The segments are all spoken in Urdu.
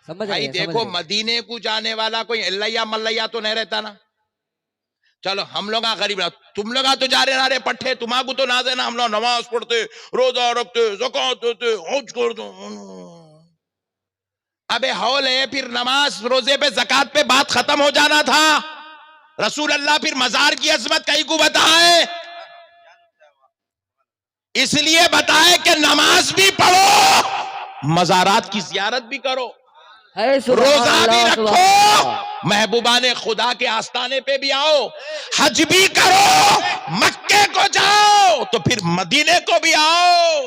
بھائی دیکھو مدینے کو جانے والا کوئی اللہ ملیہ تو نہیں رہتا نا. چلو ہم لوگ غریب رہا, تم لوگ تو جا رہے نارے پٹھے, تمہاں کو تو نہ دینا, ہم لوگ نماز پڑھتے, روزہ رکھتے, زکات دیتے, حج کرتے. ابے ہول ہے, پھر نماز روزے پہ زکات پہ بات ختم ہو جانا تھا. رسول اللہ پھر مزار کی عظمت کہیں کو بتائے, اس لیے بتائے کہ نماز بھی پڑھو, مزارات کی زیارت بھی کرو, روزہ بھی رکھو, محبوبان خدا کے آستانے پہ بھی آؤ, حج بھی کرو, مکے کو جاؤ تو پھر مدینے کو بھی آؤ.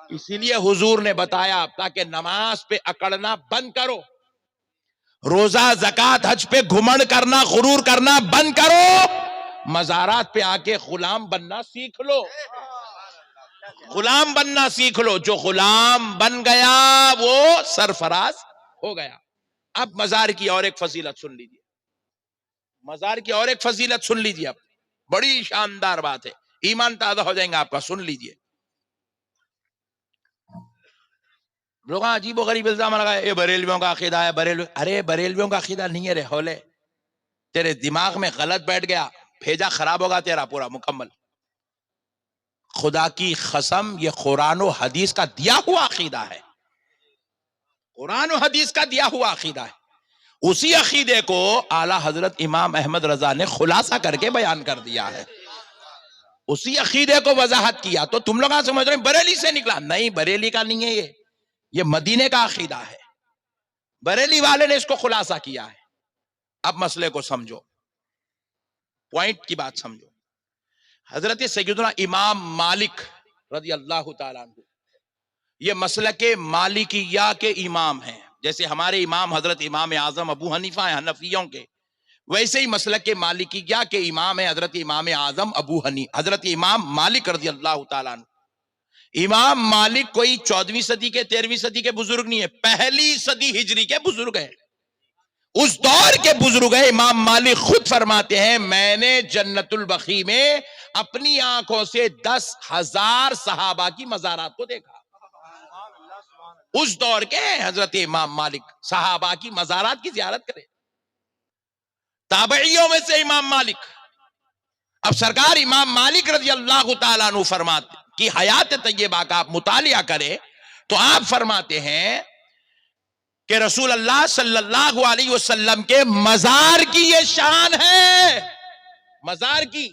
اسی لیے حضور نے بتایا تاکہ نماز پہ اکڑنا بند کرو, روزہ زکات حج پہ گھمنڈ کرنا غرور کرنا بند کرو, مزارات پہ آ کے غلام بننا سیکھ لو, غلام بننا سیکھ لو. جو غلام بن گیا وہ سرفراز ہو گیا. اب مزار کی اور ایک فضیلت سن لیجیے, مزار کی اور ایک فضیلت سن لیجیے, اب بڑی شاندار بات ہے, ایمان تازہ ہو جائیں گا آپ کا. سن لیجیے. لوگ عجیب و غریب الزام لگائے, یہ بریلویوں کا عقیدہ ہے, ارے بریلویوں کا عقیدہ نہیں ہے رے ہولے, تیرے دماغ میں غلط بیٹھ گیا, بھیجا خراب ہوگا تیرا پورا مکمل. خدا کی قسم یہ قرآن و حدیث کا دیا ہوا عقیدہ ہے, قرآن و حدیث کا دیا ہوا عقیدہ ہے. اسی عقیدے کو اعلی حضرت امام احمد رضا نے خلاصہ کر کے بیان کر دیا ہے, اسی عقیدے کو وضاحت کیا. تو تم لوگ سمجھ رہے ہیں بریلی سے نکلا, نہیں بریلی کا نہیں ہے, یہ مدینے کا عقیدہ ہے, بریلی والے نے اس کو خلاصہ کیا ہے. اب مسئلے کو سمجھو, پوائنٹ کی بات سمجھو. حضرت سیدنا امام مالک رضی اللہ تعالیٰ عنہ یہ مسلک مالکیہ کے امام ہیں, جیسے ہمارے امام حضرت امام اعظم ابو حنیفہ ہیں حنفیوں کے, ویسے ہی مسلک مالکیہ کے امام ہیں حضرت امام اعظم حضرت امام مالک رضی اللہ تعالیٰ عنہ. امام مالک کوئی 14ویں صدی کے 13ویں صدی کے بزرگ نہیں ہے, پہلی صدی ہجری کے بزرگ ہیں, اس دور کے بزرگ ہیں. امام مالک خود فرماتے ہیں میں نے جنت البقیع میں اپنی آنکھوں سے 10,000 صحابہ کی مزارات کو دیکھا. اس دور کے حضرت امام مالک صحابہ کی مزارات کی زیارت کرے, تابعیوں میں سے امام مالک. اب سرکار امام مالک رضی اللہ تعالیٰ عنہ فرماتے کی حیات طیبہ کا آپ مطالعہ کرے تو آپ فرماتے ہیں کہ رسول اللہ صلی اللہ علیہ وسلم کے مزار کی یہ شان ہے, مزار کی,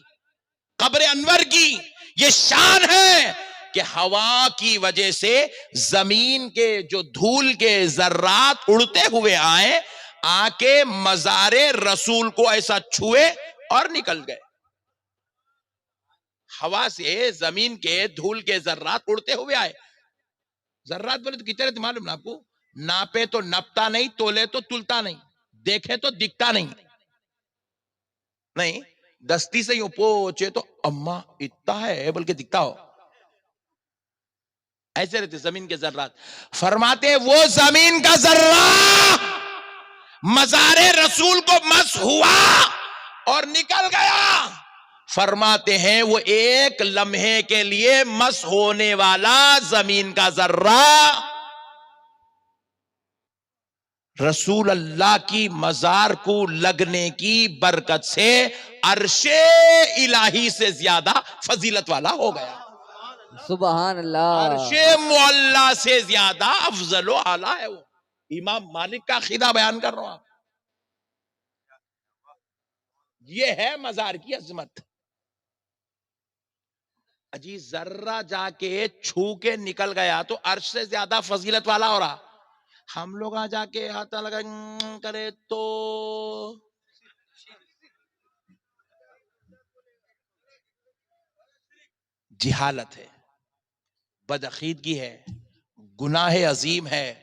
قبر انور کی یہ شان ہے کہ ہوا کی وجہ سے زمین کے جو دھول کے ذرات اڑتے ہوئے آئے, آ کے مزار رسول کو ایسا چھوئے اور نکل گئے. ہوا سے زمین کے دھول کے ذرات اڑتے ہوئے آئے. ذرات بولے تو کتنے رہتے معلوم نا آپ کو, ناپے تو نپتا نہیں, تولے تو تلتا نہیں, دیکھے تو دکھتا نہیں, نہیں دستی سے یوں پوچھے تو اما اتنا ہے بلکہ دکھتا ہو, ایسے رہتے زمین کے ذرات. فرماتے وہ زمین کا ذرہ مزار رسول کو مس ہوا اور نکل گیا. فرماتے ہیں وہ ایک لمحے کے لیے مس ہونے والا زمین کا ذرہ رسول اللہ کی مزار کو لگنے کی برکت سے عرش الہی سے زیادہ فضیلت والا ہو گیا. سبحان اللہ. عرش معلا سے زیادہ افضل و اعلیٰ ہے وہ. امام مالک کا عقیدہ بیان کر رہا ہوں آپ. یہ ہے مزار کی عظمت. اجی ذرہ جا کے چھو کے نکل گیا تو عرش سے زیادہ فضیلت والا ہو رہا. ہم لوگ آ جا کے ہاتھ لگا کرے تو جہالت ہے, بدعقیدگی ہے, گناہ عظیم ہے.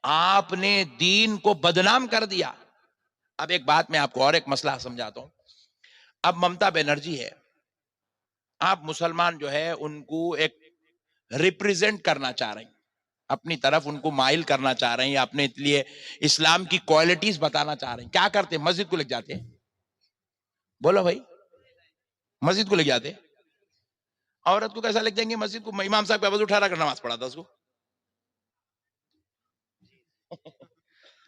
آپ نے دین کو بدنام کر دیا. اب ایک بات میں آپ کو اور ایک مسئلہ سمجھاتا ہوں. اب ممتا بنرجی ہے, آپ مسلمان جو ہے ان کو ایک ریپریزنٹ کرنا چاہ رہے ہیں, اپنی طرف ان کو مائل کرنا چاہ رہے ہیں, اپنے لیے اسلام کی کوالٹیز بتانا چاہ رہے ہیں. کیا کرتے ہیں؟ مسجد کو لے جاتے ہیں. بولو بھائی, مسجد کو لے جاتے ہیں. عورت کو کیسا لگ جائیں گے مسجد کو؟ امام صاحب کا وضو اٹھا کر نماز پڑھا تھا اس کو.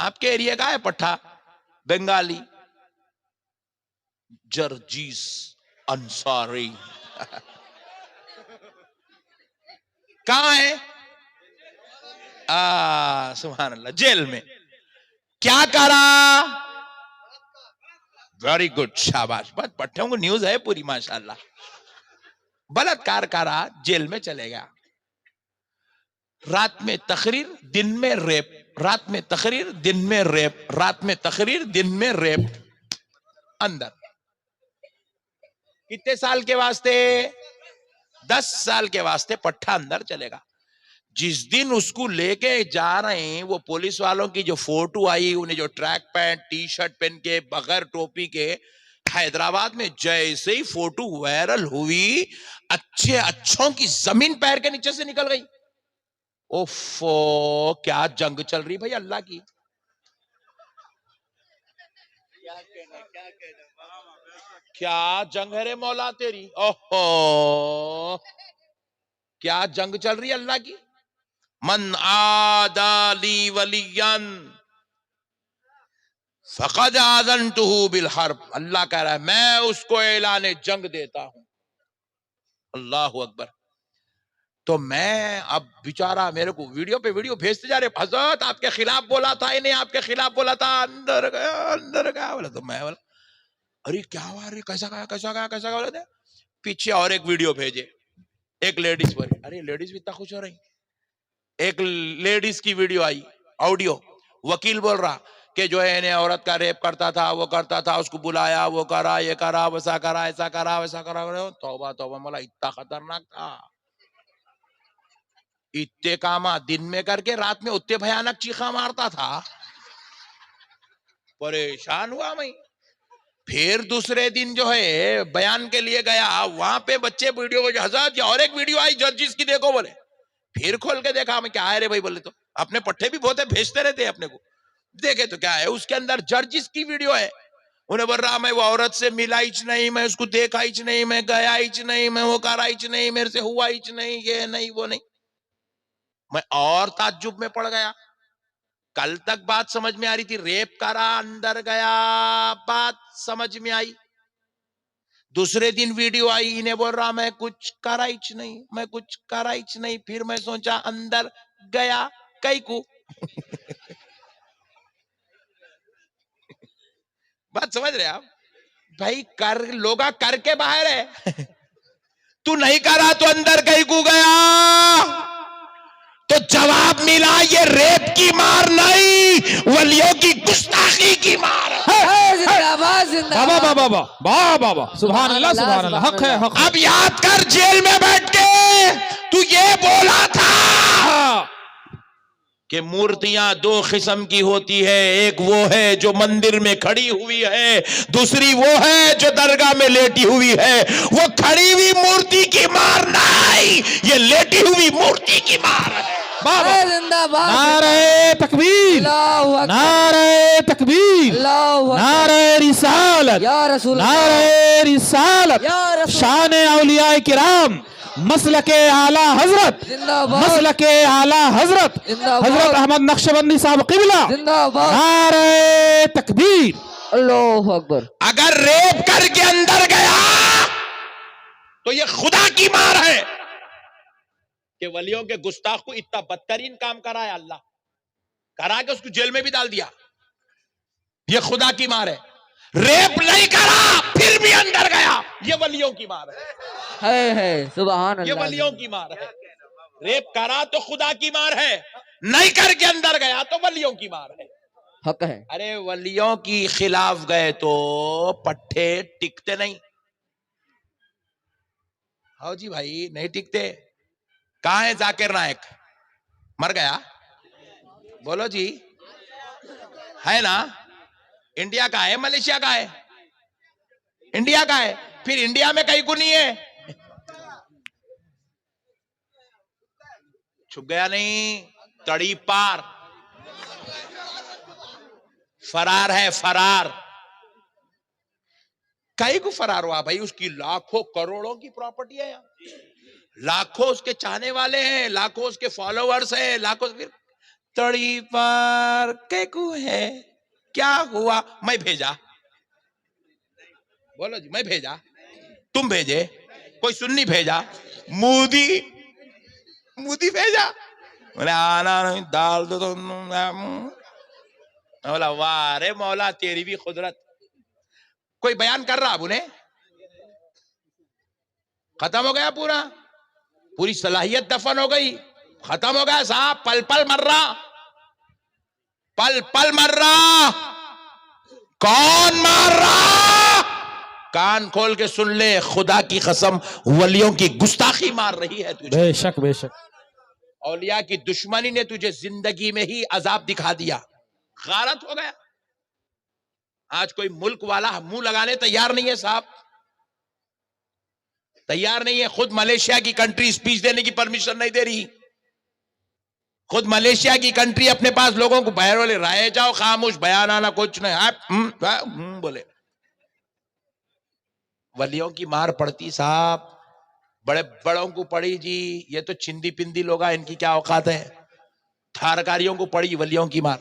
آپ کے ایریا کا ہے پٹھا بنگالی جرجیس انصاری کہاں ہے؟ سبحان اللہ، جیل میں. کیا کرا؟ ویری گڈ، شاباش. بس پٹھوں کو نیوز ہے پوری ماشاءاللہ. بلاತ್ಕಾರ کرا، جیل میں چلے گیا. رات میں تقریر، دن میں ریپ. رات میں تقریر، دن میں ریپ. رات میں تقریر، دن میں ریپ. اندر. کتنے سال کے واسطے؟ 10 سال کے واسطے پٹھا اندر چلے گا. جس دن اس کو لے کے جا رہے ہیں، وہ پولیس والوں کی جو فوٹو آئی، انہیں جو ٹریک پینٹ ٹی شرٹ پہن کے بغیر ٹوپی کے حیدرآباد میں جیسے ہی فوٹو وائرل ہوئی، اچھوں کی زمین پیر کے نیچے سے نکل گئی. اوفو، کیا جنگ چل رہی بھائی اللہ کی. کیا جنگ ہے رے مولا تیری. اوہو، کیا جنگ چل رہی ہے اللہ کی. من عادى لي وليا فقد آذنته بالحرب. اللہ کہہ رہا ہے میں اس کو اعلان جنگ دیتا ہوں. اللہ اکبر. تو میں اب بیچارہ میرے کو ویڈیو پہ ویڈیو بھیجتے جا رہے، حضرت آپ کے خلاف بولا تھا، انہیں آپ کے خلاف بولا تھا. اندر گیا بولا. تو میں بولا ارے کیا ہوا رے، کیسا گیا بولے تھے. پیچھے اور ایک ویڈیو بھیجے، ایک لیڈیز پر. ارے لیڈیز بھی اتنا خوش ہو رہی. ایک لیڈیز کی ویڈیو آئی، آڈیو. وکیل بول رہا کہ جو ہے انہیں عورت کا ریپ کرتا تھا، وہ کرتا تھا، اس کو بلایا، وہ کرا، یہ کرا، ویسا کرا، ایسا کرا، ویسا کرا. توبہ توبہ مولا، اتنا خطرناک تھا. اتنے کام دن میں کر کے رات میں اتنے بھیانک چیخا مارتا تھا. پریشان ہوا میں. پھر دوسرے دن جو ہے بیان کے لیے گیا، وہاں پہ بچے ویڈیو کو حضرت یہ اور ایک ویڈیو آئی ججز کی، دیکھو بولے. پھر کھول کے دیکھا میں، کیا ہے رے بھائی بولے. تو اپنے پٹھے بھی بہت بھیجتے رہتے اپنے کو. دیکھے تو کیا ہے، اس کے اندر ججز کی ویڈیو ہے. انہیں بول رہا میں وہ عورت سے ملا ہیچ نہیں، میں اس کو دیکھا ہیچ نہیں، میں گیا ہیچ نہیں، میں وہ کرا ہیچ نہیں، میرے سے ہوا ہیچ نہیں، یہ نہیں وہ نہیں. میں اور تعجب میں پڑ گیا. کل تک بات سمجھ میں آ رہی تھی، ریپ کرا اندر گیا، بات سمجھ میں آئی. دوسرے دن ویڈیو آئی، انہیں بول رہا میں کچھ کرا ہیچ نہیں، میں کچھ کرا ہیچ نہیں. پھر میں سوچا اندر گیا کئی کو. بات سمجھ رہے آپ بھائی؟ لوگا کر کے باہر ہے، تو نہیں کرا تو اندر کئی کو گیا. تو جواب ملا یہ ریپ کی مار نہیں، ولیوں کی گستاخی کی مار ہے. بابا بابا بابا بابا، سبحان اللہ سبحان اللہ. حق ہے، حق ہے. اب یاد کر، جیل میں بیٹھ کے تو یہ بولا تھا کہ مورتیاں 2 قسم کی ہوتی ہے، ایک وہ ہے جو مندر میں کھڑی ہوئی ہے، دوسری وہ ہے جو درگاہ میں لیٹی ہوئی ہے. وہ کھڑی ہوئی مورتی کی مار نہیں، یہ لیٹی ہوئی مورتی کی مار ہے. نعرہ تکبیر، نعرہ تکبیر، نعرہ رسالت، نعرہ رسالت. شان اولیاء کرام، مسلک اعلی حضرت، مسلک اعلی حضرت حضرت احمد نقشبندی صاحب قبلہ. نعرہ تکبیر. اللہ اکبر. اگر ریپ کر کے اندر گیا تو یہ خدا کی مار ہے کہ ولیوں کے گستاخ کو اتنا بدترین کام کرا ہے اللہ، کرا کہ اس کو جیل میں بھی ڈال دیا. یہ خدا کی مار ہے. ریپ نہیں کرا پھر بھی اندر گیا، یہ ولیوں کی مار ہے. سبحان اللہ. یہ ولیوں کی مار ہے. ریپ کرا تو خدا کی مار ہے، نہیں کر کے اندر گیا تو ولیوں کی مار ہے. حق ہے. ارے ولیوں کی خلاف گئے تو پٹھے ٹکتے نہیں. ہاں جی بھائی، نہیں ٹکتے. کہاں ہے ذاکر نائک؟ مر گیا؟ بولو جی. ہے نا؟ انڈیا کا ہے، ملیشیا کا ہے؟ انڈیا کا ہے. پھر انڈیا میں کہیں کو نہیں ہے. چھپ گیا نہیں، تڑی پار. فرار ہے، فرار. کئی کو فرار ہوا بھائی؟ اس کی لاکھوں کروڑوں کی پراپرٹی ہے یہاں، لاکھوں اس کے چاہنے والے ہیں، لاکھوں اس کے فالوورز ہیں، لاکھوں. تڑی پر کیکو ہے کیا ہوا میں بھیجا بولو جی میں بھیجا تم بھیجے کوئی سنی بھیجا مودی بھیجا بولے آنا نہیں ڈال دو تو مولا واہ رے مولا تیری بھی قدرت کوئی بیان کر رہا اب انہیں ختم ہو گیا پوری صلاحیت دفن ہو گئی ختم ہو گیا صاحب پل پل مر رہا کون مار رہا کان کھول کے سن لے خدا کی قسم ولیوں کی گستاخی مار رہی ہے تجھے بے شک بے شک اولیاء کی دشمنی نے تجھے زندگی میں ہی عذاب دکھا دیا غارت ہو گیا آج کوئی ملک والا منہ لگانے تیار نہیں ہے صاحب تیار نہیں ہے خود ملیشیا کی کنٹری سپیچ دینے کی پرمیشن نہیں دے رہی خود ملیشیا کی کنٹری اپنے پاس لوگوں کو باہر والے رائے جاؤ خاموش بیان آنا کچھ نہیں بولے ولیوں کی مار پڑتی صاحب بڑے بڑوں کو پڑی جی یہ تو چندی پندی لوگ ان کی کیا اوقات ہے تھارکاریوں کو پڑی ولیوں کی مار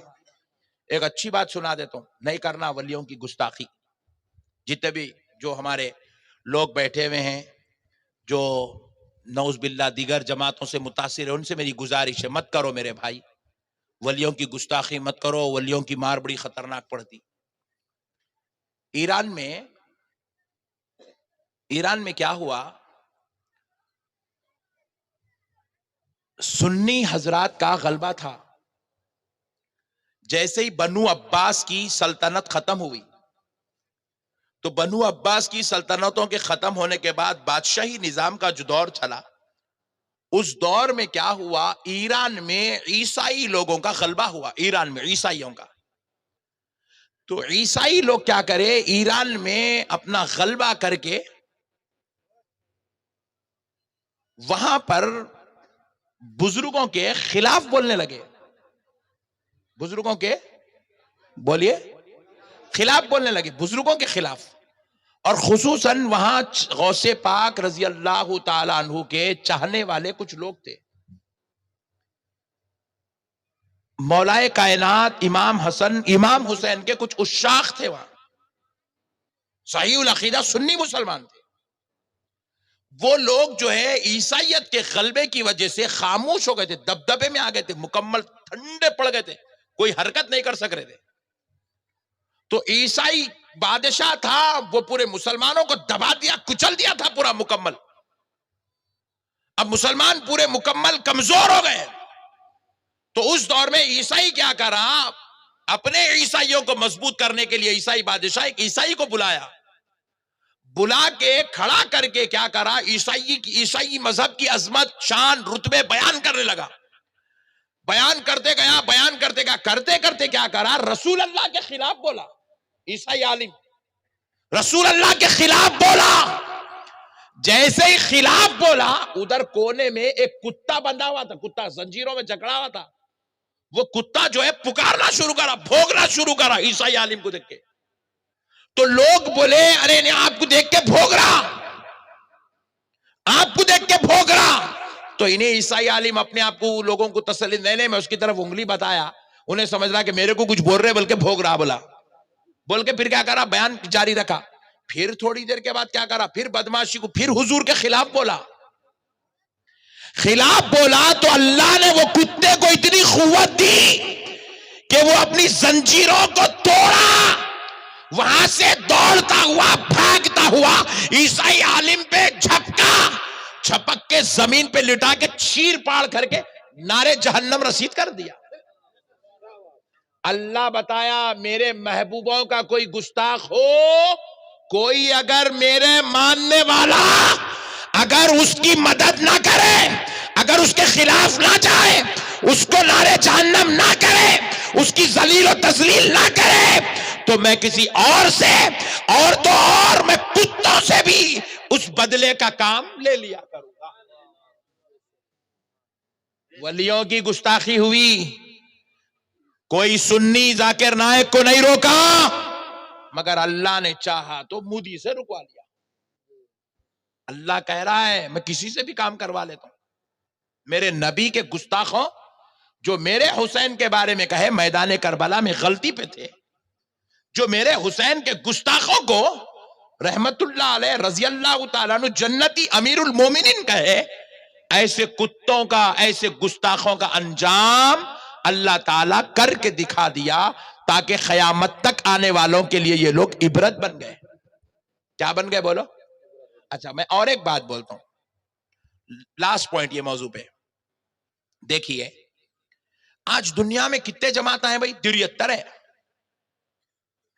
ایک اچھی بات سنا دیتا ہوں نہیں کرنا ولیوں کی گستاخی جتنے بھی جو ہمارے لوگ بیٹھے ہوئے ہیں جو نعوذ باللہ دیگر جماعتوں سے متاثر ہے ان سے میری گزارش ہے مت کرو میرے بھائی ولیوں کی گستاخی مت کرو ولیوں کی مار بڑی خطرناک پڑتی ایران میں کیا ہوا سنی حضرات کا غلبہ تھا جیسے ہی بنو عباس کی سلطنت ختم ہوئی تو بنو عباس کی سلطنتوں کے ختم ہونے کے بعد بادشاہی نظام کا جو دور چلا اس دور میں کیا ہوا ایران میں عیسائی لوگوں کا غلبہ ہوا ایران میں عیسائیوں کا تو عیسائی لوگ کیا کرے ایران میں اپنا غلبہ کر کے وہاں پر بزرگوں کے خلاف بولنے لگے بزرگوں کے بولیے خلاف بولنے لگے بزرگوں کے خلاف اور خصوصاً وہاں غوث پاک رضی اللہ تعالی عنہ کے چاہنے والے کچھ لوگ تھے مولائے کائنات امام حسین کے کچھ عشاق تھے وہاں صحیح العقیدہ سنی مسلمان تھے وہ لوگ جو ہے عیسائیت کے غلبے کی وجہ سے خاموش ہو گئے تھے دبدبے میں آ گئے تھے مکمل ٹھنڈے پڑ گئے تھے کوئی حرکت نہیں کر سک رہے تھے تو عیسائی بادشاہ تھا وہ پورے مسلمانوں کو دبا دیا کچل دیا تھا پورا مکمل اب مسلمان پورے مکمل کمزور ہو گئے تو اس دور میں عیسائی کیا کرا اپنے عیسائیوں کو مضبوط کرنے کے لیے عیسائی بادشاہ ایک عیسائی کو بلا کے کھڑا کر کے کیا کرا عیسائی مذہب کی عظمت شان رتبے بیان کرنے لگا بیان کرتے گیا کرتے کرتے کیا کرا رسول اللہ کے خلاف بولا عیسائی عالم رسول اللہ کے خلاف بولا جیسے ہی خلاف بولا ادھر کونے میں ایک کتا بندھا ہوا تھا کتا زنجیروں میں جکڑا ہوا تھا وہ کتا جو ہے پکارنا شروع کرا بھونکنا شروع کرا عیسائی عالم کو دیکھ کے تو لوگ بولے ارے نہیں آپ کو دیکھ کے بھونک رہا تو انہیں عیسائی عالم اپنے آپ کو لوگوں کو تسلی دینے میں اس کی طرف انگلی بتایا انہیں سمجھ رہا کہ میرے کو کچھ بول رہے بلکہ بھونک رہا بول کے پھر کیا کرا بیان جاری رکھا پھر تھوڑی دیر کے بعد کیا کرا پھر بدماشی کو پھر حضور کے خلاف بولا تو اللہ نے وہ کتے کو اتنی قوت دی کہ وہ اپنی زنجیروں کو توڑا وہاں سے دوڑتا ہوا بھاگتا ہوا عیسائی عالم پہ چھپک کے زمین پہ لٹا کے چیر پاڑ کر کے نارے جہنم رسید کر دیا اللہ بتایا میرے محبوبوں کا کوئی گستاخ ہو کوئی اگر میرے ماننے والا اگر اس کی مدد نہ کرے اگر اس کے خلاف نہ جائے اس کو نارے جہنم نہ کرے اس کی ذلیل و تذلیل نہ کرے تو میں کسی اور سے اور میں کتوں سے بھی اس بدلے کا کام لے لیا کروں گا ولیوں کی گستاخی ہوئی کوئی سنی ذاکر نائک کو نہیں روکا مگر اللہ نے چاہا تو مودی سے رکوا لیا اللہ کہہ رہا ہے میں کسی سے بھی کام کروا لیتا ہوں میرے نبی کے گستاخوں جو میرے حسین کے بارے میں کہے میدان کربلا میں غلطی پہ تھے، جو میرے حسین کے گستاخوں کو رحمت اللہ علیہ رضی اللہ تعالیٰ عنہ جنتی امیر المومنین کہے، ایسے کتوں کا، ایسے گستاخوں کا انجام اللہ تعالیٰ کر کے دکھا دیا، تاکہ قیامت تک آنے والوں کے لیے یہ لوگ عبرت بن گئے۔ کیا بن گئے بولو؟ اچھا میں اور ایک بات بولتا ہوں، لاسٹ پوائنٹ یہ موضوع پہ دیکھیے، آج دنیا میں کتنے جماعتیں ہیں بھائی؟ 73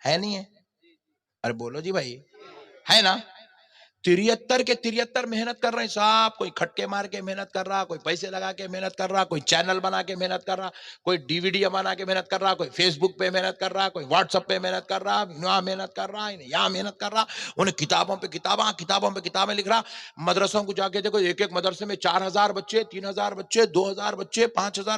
ہے نہیں ہے؟ ارے بولو جی بھائی، ہے نا؟ 73 کے 73 محنت کر رہے ہیں صاحب، کوئی کھٹکے مار کے محنت کر رہا، کوئی پیسے لگا کے محنت کر رہا، کوئی چینل بنا کے محنت کر رہا، کوئی ڈی وی ڈی بنا کے محنت کر رہا، کوئی فیس بک پہ محنت کر رہا، کوئی واٹس ایپ پہ محنت کر رہا، یہاں محنت کر رہا، یہاں محنت کر رہا، انہیں کتابوں پہ کتابیں لکھ رہا۔ مدرسوں کو جا کے دیکھو، ایک ایک مدرسے میں 4000 بچے، 3000 بچے، 2000 بچے، 5000